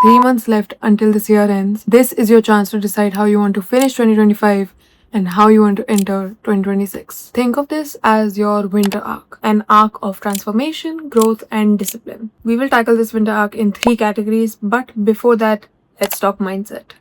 3 months left until this year ends. This is your chance to decide how you want to finish 2025 and how you want to enter 2026. Think of this as your winter arc, an arc of transformation, growth, and discipline. We will tackle this winter arc in 3 categories, but before that, let's talk mindset.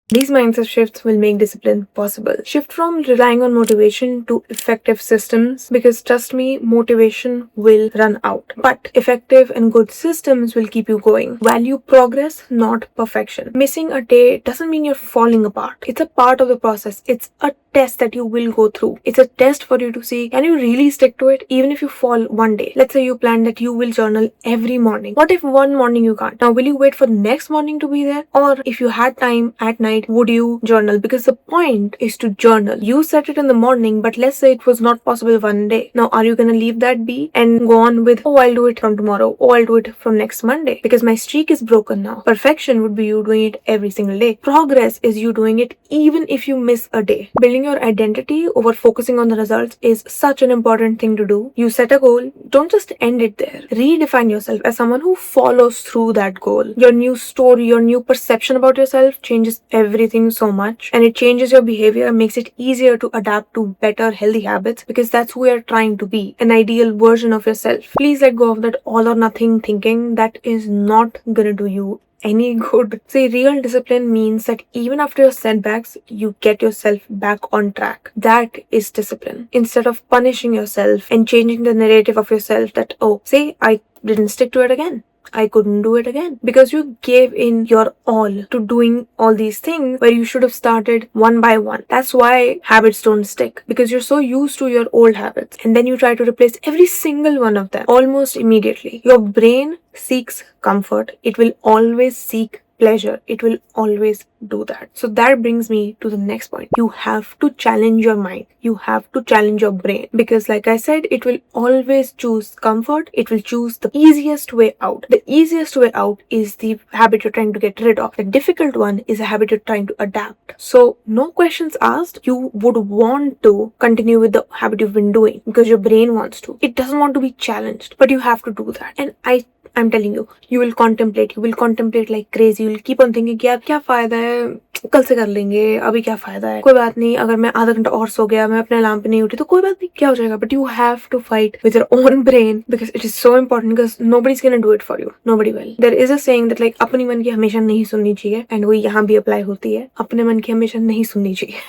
These mindset shifts will make discipline possible. Shift from relying on motivation to effective systems, because trust me, motivation will run out. But effective and good systems will keep you going. Value progress, not perfection. Missing a day doesn't mean you're falling apart. It's a part of the process. It's a test that you will go through. It's a test for you to see, can you really stick to it even if you fall one day? Let's say you plan that you will journal every morning. What if one morning you can't? Now, will you wait for the next morning to be there? Or if you had time at night, would you journal? Because the point is to journal. You set it in the morning, but let's say it was not possible one day. Now, are you gonna leave that be and go on with, oh, I'll do it from tomorrow, oh, I'll do it from next Monday because my streak is broken now? Perfection would be you doing it every single day. Progress is you doing it even if you miss a day. Building your identity over focusing on the results is such an important thing to do. You set a goal, don't just end it there. Redefine yourself as someone who follows through that goal. Your new story, your new perception about yourself changes everything so much, and it changes your behavior, makes it easier to adapt to better, healthy habits, because that's who you're trying to be, an ideal version of yourself. Please let go of that all or nothing thinking. That is not gonna do you any good. See, real discipline means that even after your setbacks, you get yourself back on track. That is discipline. Instead of punishing yourself and changing the narrative of yourself that, oh, say I didn't stick to it again, I couldn't do it again, because you gave in your all to doing all these things where you should have started one by one. That's why habits don't stick, because you're so used to your old habits, and then you try to replace every single one of them almost immediately. Your brain seeks comfort. It will always seek pleasure. It will always do that. So that brings me to the next point. You have to challenge your mind. You have to challenge your brain, because like I said, it will always choose comfort. It will choose the easiest way out. The easiest way out is the habit you're trying to get rid of. The difficult one is a habit you're trying to adapt. So no questions asked, you would want to continue with the habit you've been doing because your brain wants to. It doesn't want to be challenged, but you have to do that. And I'm telling you, you will contemplate like crazy. You will keep on thinking कि यार क्या फायदा है, कल से कर लेंगे, अभी क्या फायदा है, कोई बात नहीं, अगर मैं आधा घंटा और सो गया, मैं अपने अलार्म पे नहीं उठी तो कोई बात नहीं, क्या हो जाएगा. But you have to fight with your own brain, because it is so important, because nobody's gonna do it for you. Nobody will. There is a saying that like अपने मन की हमेशा नहीं सुननी चाहिए, and वो यहाँ भी अप्लाई होती है. अपने मन की हमेशा नहीं सुननी चाहिए.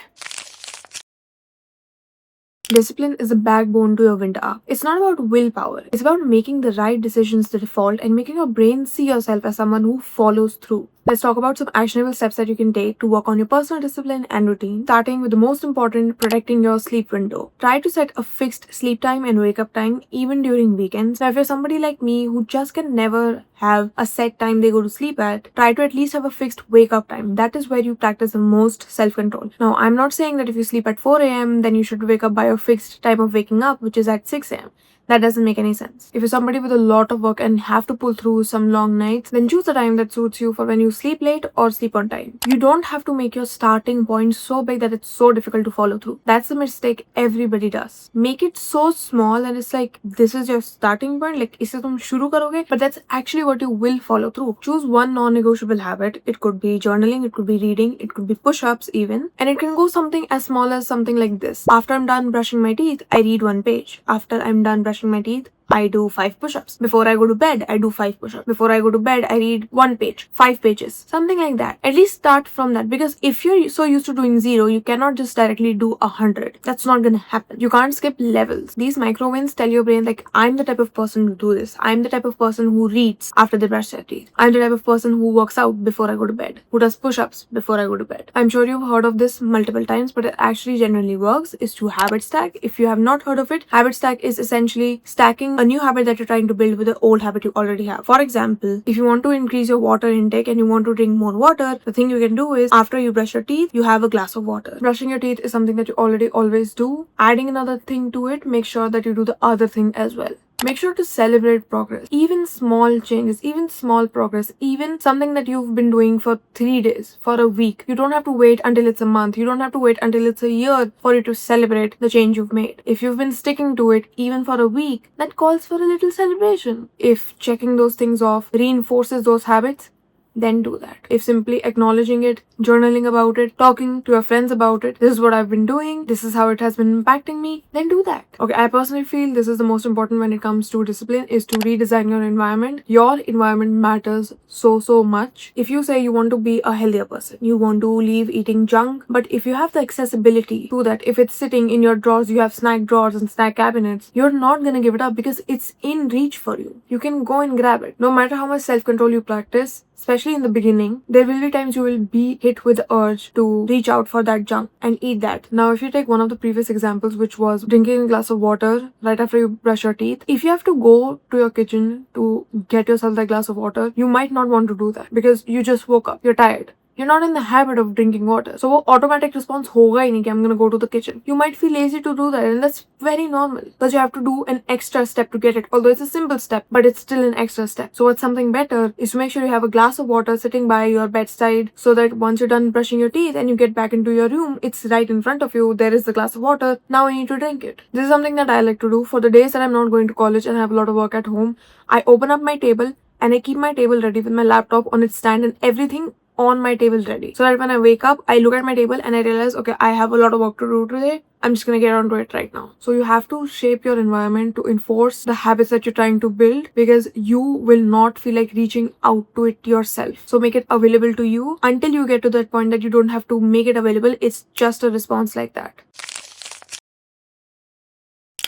Discipline is the backbone to your winter arc. It's not about willpower. It's about making the right decisions the default and making your brain see yourself as someone who follows through. Let's talk about some actionable steps that you can take to work on your personal discipline and routine, starting with the most important, protecting your sleep window. Try to set a fixed sleep time and wake up time even during weekends. Now, if you're somebody like me who just can never have a set time they go to sleep at, try to at least have a fixed wake up time. That is where you practice the most self-control. Now, I'm not saying that if you sleep at 4 a.m., then you should wake up by your fixed time of waking up, which is at 6 a.m. That doesn't make any sense. If you're somebody with a lot of work and have to pull through some long nights, then choose a time that suits you for when you sleep late or sleep on time. You don't have to make your starting point so big that it's so difficult to follow through. That's the mistake everybody does. Make it so small and it's like, this is your starting point, like isse tum shuru karoge, but that's actually what you will follow through. Choose one non-negotiable habit. It could be journaling, it could be reading, it could be push-ups even, and it can go something as small as something like this. After I'm done brushing my teeth, I read 1 page. After I'm done brushing my teeth, I do 5 push-ups. Before I go to bed, I do 5 push-ups. Before I go to bed, I read 1 page, 5 pages, something like that. At least start from that, because if you're so used to doing 0, you cannot just directly do 100. That's not gonna happen. You can't skip levels. These micro wins tell your brain like, I'm the type of person to do this. I'm the type of person who reads after they brush their teeth. I'm the type of person who works out before I go to bed, who does push-ups before I go to bed. I'm sure you've heard of this multiple times, but it actually generally works, is to habit stack. If you have not heard of it, habit stack is essentially stacking a new habit that you're trying to build with the old habit you already have. For example, if you want to increase your water intake and you want to drink more water, the thing you can do is after you brush your teeth, you have a glass of water. Brushing your teeth is something that you already always do. Adding another thing to it, make sure that you do the other thing as well. Make sure to celebrate progress. Even small changes, even small progress, even something that you've been doing for 3 days, for a week. You don't have to wait until it's a month. You don't have to wait until it's a year for you to celebrate the change you've made. If you've been sticking to it even for a week, that calls for a little celebration. If checking those things off reinforces those habits, then do that. If simply acknowledging it, journaling about it, talking to your friends about it, this is what I've been doing, this is how it has been impacting me, then do that. Okay, I personally feel this is the most important when it comes to discipline, is to redesign your environment. Your environment matters so much. If you say you want to be a healthier person, you want to leave eating junk, but if you have the accessibility to that, if it's sitting in your drawers, you have snack drawers and snack cabinets, you're not gonna give it up because it's in reach for you. You can go and grab it. No matter how much self-control you practice, especially in the beginning, there will be times you will be hit with the urge to reach out for that junk and eat that. Now, if you take one of the previous examples, which was drinking a glass of water right after you brush your teeth, if you have to go to your kitchen to get yourself that glass of water, you might not want to do that because you just woke up, you're tired. You're not in the habit of drinking water. So वो automatic response होगा ही नहीं कि I'm gonna go to the kitchen. You might feel lazy to do that, and that's very normal because you have to do an extra step to get it. Although it's a simple step, but it's still an extra step. So what's something better is to make sure you have a glass of water sitting by your bedside so that once you're done brushing your teeth and you get back into your room, it's right in front of you. There is the glass of water. Now you need to drink it. This is something that I like to do for the days that I'm not going to college and I have a lot of work at home. I open up my table and I keep my table ready with my laptop on its stand and everything on my table ready, so that when I wake up, I look at my table and I realize, okay, I have a lot of work to do today. I'm just gonna get onto it right now. So you have to shape your environment to enforce the habits that you're trying to build, because you will not feel like reaching out to it yourself. So make it available to you until you get to that point that you don't have to make it available. It's just a response like that.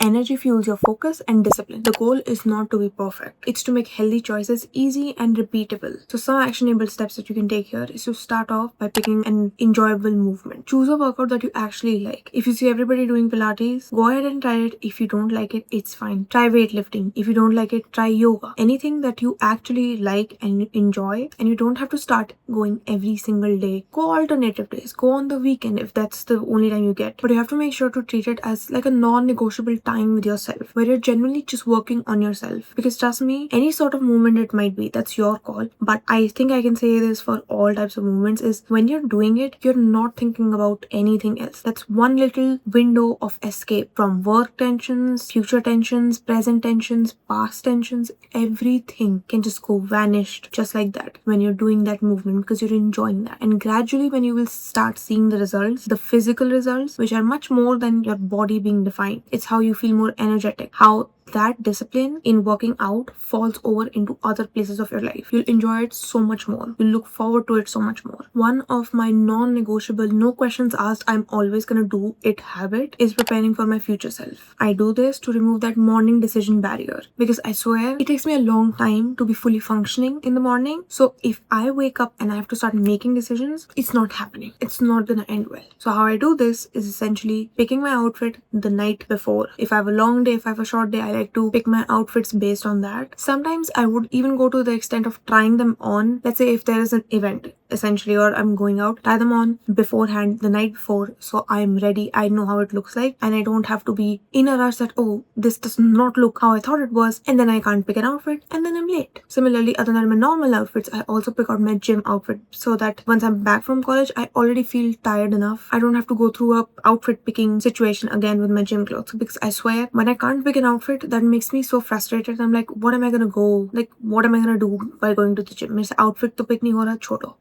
Energy fuels your focus and discipline. The goal is not to be perfect. It's to make healthy choices easy and repeatable. So some actionable steps that you can take here is to start off by picking an enjoyable movement. Choose a workout that you actually like. If you see everybody doing Pilates, go ahead and try it. If you don't like it, it's fine. Try weightlifting. If you don't like it, try yoga. Anything that you actually like and enjoy, and you don't have to start going every single day. Go alternative days. Go on the weekend if that's the only time you get. But you have to make sure to treat it as like a non-negotiable time with yourself, where you're genuinely just working on yourself. Because trust me, any sort of movement it might be, that's your call. But I think I can say this for all types of movements, is when you're doing it, you're not thinking about anything else. That's one little window of escape from work tensions, future tensions, present tensions, past tensions. Everything can just go vanished just like that when you're doing that movement, because you're enjoying that. And gradually, when you will start seeing the results, the physical results, which are much more than your body being defined, it's how you feel more energetic, how that discipline in working out falls over into other places of your life. You'll enjoy it so much more. You'll look forward to it so much more. One of my non-negotiable, no questions asked, I'm always gonna do it habit is preparing for my future self. I do this to remove that morning decision barrier, because I swear it takes me a long time to be fully functioning in the morning. So if I wake up and I have to start making decisions, it's not happening. It's not gonna end well. So how I do this is essentially picking my outfit the night before. If I have a long day, if I have a short day, I like to pick my outfits based on that. Sometimes I would even go to the extent of trying them on. Let's say if there is an event essentially, or I'm going out, try them on beforehand, the night before, so I'm ready. I know how it looks like and I don't have to be in a rush that, oh, this does not look how I thought it was, and then I can't pick an outfit and then I'm late. Similarly, other than my normal outfits, I also pick out my gym outfit so that once I'm back from college, I already feel tired enough. I don't have to go through a outfit picking situation again with my gym clothes, because I swear when I can't pick an outfit, that makes me so frustrated. I'm like, what am I gonna go? Like, what am I gonna do by going to the gym? मेरे से outfit तो pick नहीं हो रहा, छोड़ो.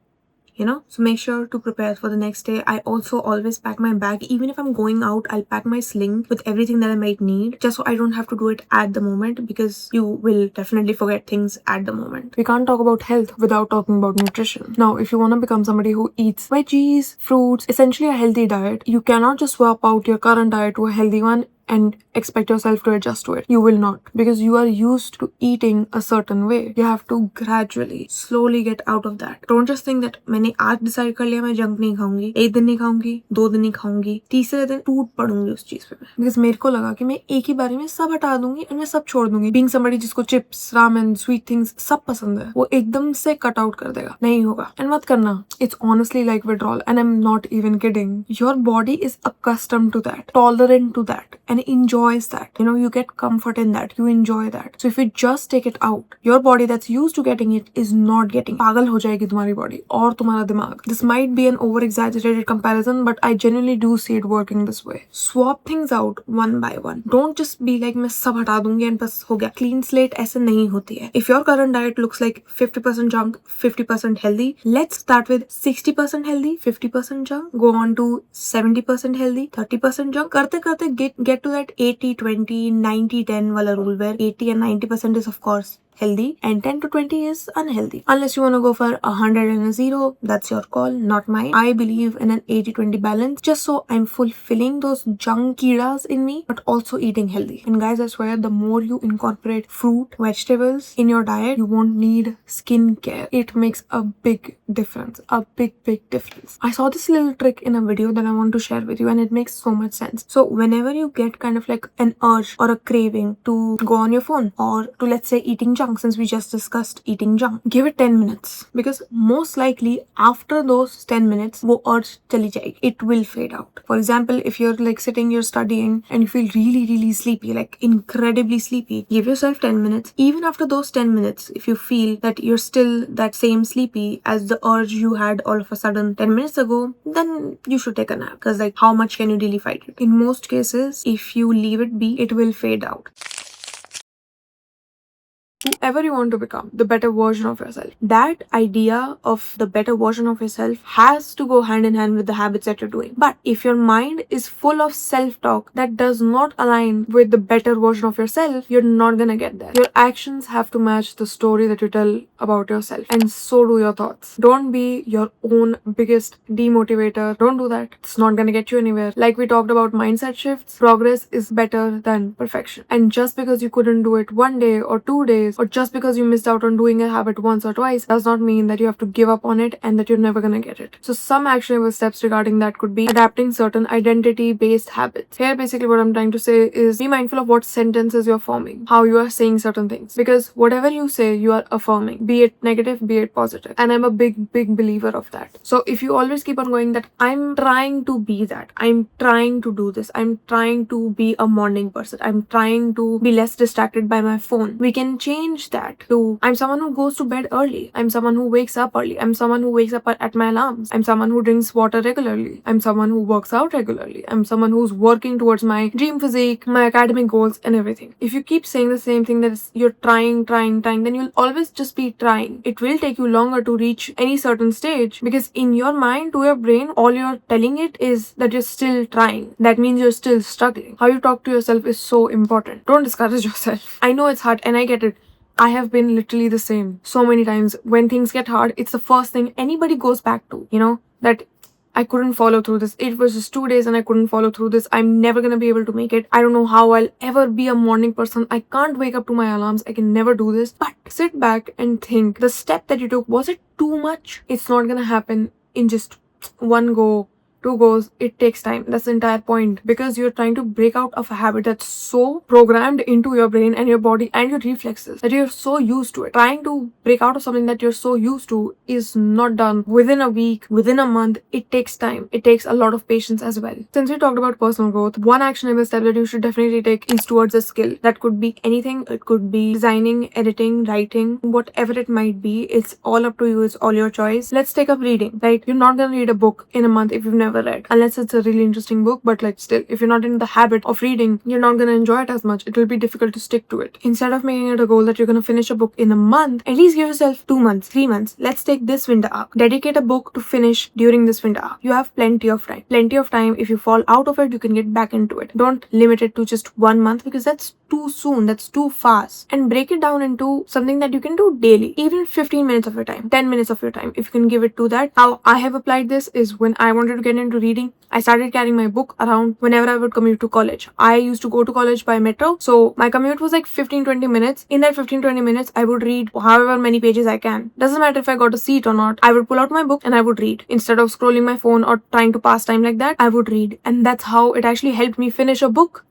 You know, so make sure to prepare for the next day. I also always pack my bag. Even if I'm going out, I'll pack my sling with everything that I might need, just so I don't have to do it at the moment, because you will definitely forget things at the moment. We can't talk about health without talking about nutrition. Now, if you want to become somebody who eats veggies, fruits, essentially a healthy diet, you cannot just swap out your current diet to a healthy one and expect yourself to adjust to it. You will not, because you are used to eating a certain way. You have to gradually, slowly get out of that. Don't just think that मैंने आज decide कर लिया मैं junk नहीं खाऊंगी, एक दिन नहीं खाऊंगी, 2 दिन नहीं खाऊंगी, तीसरे दिन टूट पड़ूंगी उस चीज पे मैं. Because मेरे को लगा कि मैं एक ही बारी में सब हटा दूंगी और मैं सब छोड़ दूंगी. Being somebody जिसको chips, ramen, sweet things सब पसंद है, वो एकदम से cut out कर देगा. नहीं होगा. And मत करना. It's honestly like withdrawal, and I'm not even kidding. Your body is accustomed to that, tolerant to that, and and enjoys that. You get comfort in that. You enjoy that. So if you just take it out, your body that's used to getting it is not getting. पागल हो जाएगी तुम्हारी body और तुम्हारा दिमाग. This might be an over-exaggerated comparison, but I genuinely do see it working this way. Swap things out one by one. Don't just be like मैं सब हटा दूंगी and बस हो गया. Clean slate ऐसे नहीं होती है. If your current diet looks like 50% junk, 50% healthy, let's start with 60% healthy, 50% junk, go on to 70% healthy, 30% junk. करते करते get to that 80-20, 90-10 वाला rule where 80 and 90% is of course healthy and 10 to 20 is unhealthy. Unless you want to go for 100 and a 0, that's your call, not mine. I believe in an 80-20 balance just so I'm fulfilling those junk kidas in me but also eating healthy. And guys, I swear the more you incorporate fruit, vegetables in your diet, you won't need skincare. It makes a big difference. A big difference. I saw this little trick in a video that I want to share with you and it makes so much sense. So whenever you get kind of like an urge or a craving to go on your phone or to, let's say, eating junk, since we just discussed eating junk, give it 10 minutes because most likely after those 10 minutes wo urge chali jayegi. It will fade out. For example, if you're like sitting, you're studying and you feel really sleepy, like incredibly sleepy, give yourself 10 minutes. Even after those 10 minutes, if you feel that you're still that same sleepy as the urge you had all of a sudden 10 minutes ago, then you should take a nap because like how much can you really fight it? In most cases, if you leave it be, it will fade out. Whoever you want to become, the better version of yourself. That idea of the better version of yourself has to go hand in hand with the habits that you're doing. But if your mind is full of self-talk that does not align with the better version of yourself, you're not gonna get there. Your actions have to match the story that you tell about yourself, and so do your thoughts. Don't be your own biggest demotivator. Don't do that. It's not gonna get you anywhere. Like we talked about mindset shifts, progress is better than perfection. And just because you couldn't do it one day or 2 days, or just because you missed out on doing a habit once or twice, does not mean that you have to give up on it and that you're never gonna get it. So some actionable steps regarding that could be adapting certain identity-based habits. Here basically what I'm trying to say is be mindful of what sentences you're forming, how you are saying certain things, because whatever you say, you are affirming, be it negative, be it positive. And I'm a big believer of that. So if you always keep on going that I'm trying to be that, I'm trying to do this, I'm trying to be a morning person, I'm trying to be less distracted by my phone, we can change that to I'm someone who goes to bed early, I'm someone who wakes up early, I'm someone who wakes up at my alarms, I'm someone who drinks water regularly, I'm someone who works out regularly, I'm someone who's working towards my dream physique, my academic goals and everything. If you keep saying the same thing, that is you're trying, then you'll always just be trying. It will take you longer to reach any certain stage because in your mind, to your brain, all you're telling it is that you're still trying. That means you're still struggling. How you talk to yourself is so important. Don't discourage yourself. I know it's hard and I get it. I have been literally the same so many times. When things get hard, it's the first thing anybody goes back to, that I couldn't follow through this. It was just 2 days and I couldn't follow through this. I'm never gonna be able to make it. I don't know how I'll ever be a morning person. I can't wake up to my alarms. I can never do this. But sit back and think, the step that you took, was it too much? It's not gonna happen in just one go, 2 goes. It takes time. That's the entire point, because you're trying to break out of a habit that's so programmed into your brain and your body and your reflexes that you're so used to it. Trying to break out of something that you're so used to is not done within a week, within a month. It takes time. It takes a lot of patience as well. Since we talked about personal growth, one actionable step that you should definitely take is towards a skill. That could be anything. It could be designing, editing, writing, whatever it might be. It's all up to you. It's all your choice. Let's take up reading, right? You're not gonna read a book in a month if you've never read, unless it's a really interesting book. But like still, if you're not in the habit of reading, you're not gonna enjoy it as much. It will be difficult to stick to it. Instead of making it a goal that you're gonna finish a book in a month, at least give yourself 2 months, 3 months. Let's take this winter arc. Dedicate a book to finish during this winter arc. You have plenty of time. Plenty of time. If you fall out of it, you can get back into it. Don't limit it to just 1 month because that's too soon. That's too fast. And break it down into something that you can do daily. Even 15 minutes of your time, 10 minutes of your time, if you can give it to that. How I have applied this is when I wanted to get into reading, I started carrying my book around whenever I would commute to college. I used to go to college by metro, so my commute was like 15-20 minutes. In that 15-20 minutes, I would read however many pages I can. Doesn't matter if I got a seat or not. I would pull out my book and I would read. Instead of scrolling my phone or trying to pass time like that, I would read. And that's how it actually helped me finish a book.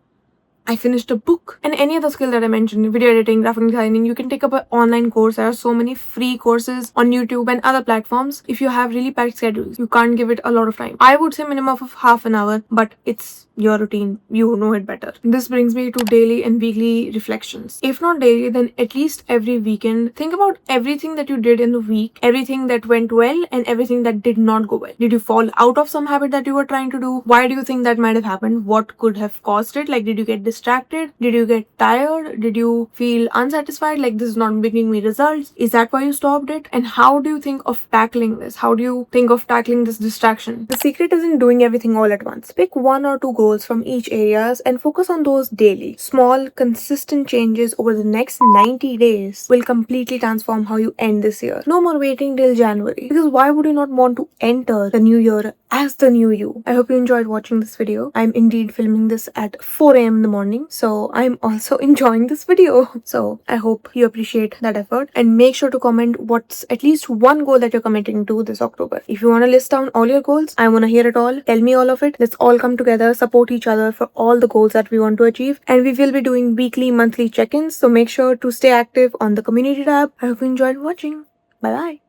I finished a book. And any other skill that I mentioned, video editing, graphic designing, you can take up an online course. There are so many free courses on YouTube and other platforms. If you have really packed schedules, you can't give it a lot of time. I would say minimum of half an hour, but it's your routine, you know it better. This brings me to daily and weekly reflections. If not daily, then at least every weekend, think about everything that you did in the week, everything that went well and everything that did not go well. Did you fall out of some habit that you were trying to do? Why do you think that might have happened? What could have caused it? Like, did you get distracted? Did you get tired? Did you feel unsatisfied? Like, this is not bringing me results. Is that why you stopped it? And how do you think of tackling this? How do you think of tackling this distraction? The secret isn't doing everything all at once. Pick 1 or 2 goals from each areas and focus on those daily. Small, consistent changes over the next 90 days will completely transform how you end this year. No more waiting till January. Because why would you not want to enter the new year as the new you? I hope you enjoyed watching this video. I'm indeed filming this at 4 a.m. in the morning, so I'm also enjoying this video. So I hope you appreciate that effort, and make sure to comment what's at least one goal that you're committing to this October. If you want to list down all your goals, I want to hear it all. Tell me all of it. Let's all come together, support each other for all the goals that we want to achieve. And we will be doing weekly, monthly check-ins, so make sure to stay active on the community tab. I hope you enjoyed watching. Bye bye.